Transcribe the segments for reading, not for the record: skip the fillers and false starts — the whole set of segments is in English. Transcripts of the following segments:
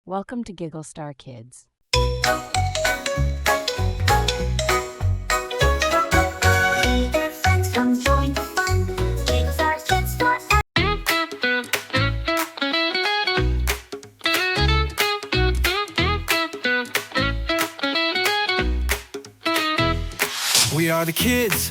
Welcome to Giggle Star Kids. Friends come join the fun. Giggle Star Kids. We are the kids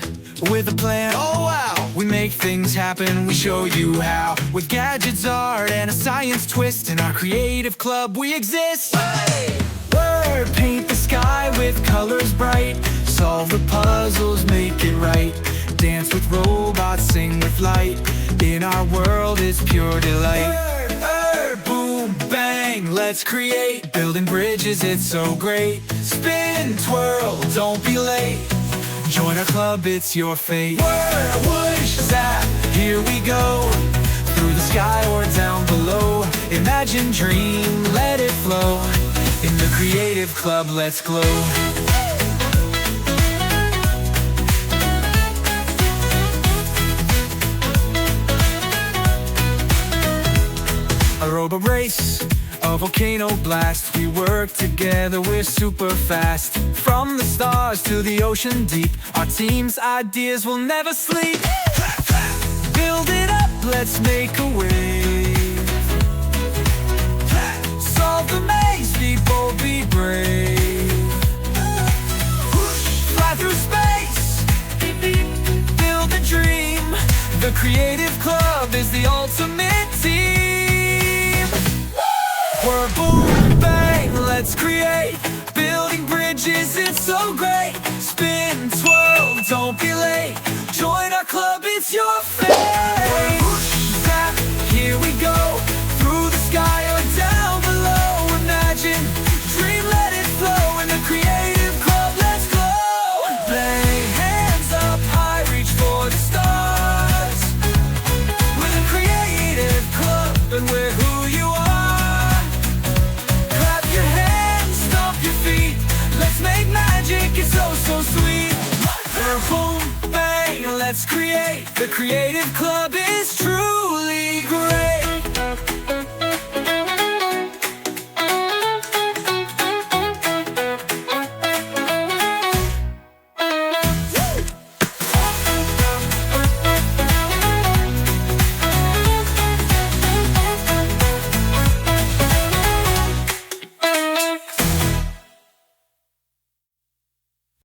with a plan. Oh wow! We make things happen, we show you how. With gadgets, art, and a science twist, in our creative club we exist. Hey! Word, paint the sky with colors bright. Solve the puzzles, make it right. Dance with robots, sing with light. In our world is pure delight. Boom, bang, let's create. Building bridges, it's so great. Spin, twirl, don't be late. Join our club, it's your fate. Whir, whoosh, zap, here we go. Through the sky or down below. Imagine, dream, let it flow. In the creative club, let's glow. A robo race, a volcano blast. We work together, we're super fast. From the stars to the ocean deep, our team's ideas will never sleep. Build it up, let's make a wave. Solve the maze, be bold, be brave. Fly through space, build a dream. The creative club is the ultimate team. We're boom, bang, let's create. Building bridges, it's so great. Spin, twirl, don't be late. Join our club, it's your fate. Zap, here we go. Through the sky or down below. Imagine, dream, let it flow. In the creative club, let's glow. Bang, hands up high, reach for the stars. We're the creative club, and we're who you are. Clap your hands, stomp your feet. Let's make magic, it's so, so sweet. Boom, bang, let's create. The creative club is truly great.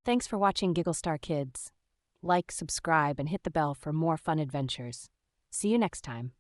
Thanks for watching Giggle Star Kids. Like, subscribe, and hit the bell for more fun adventures. See you next time.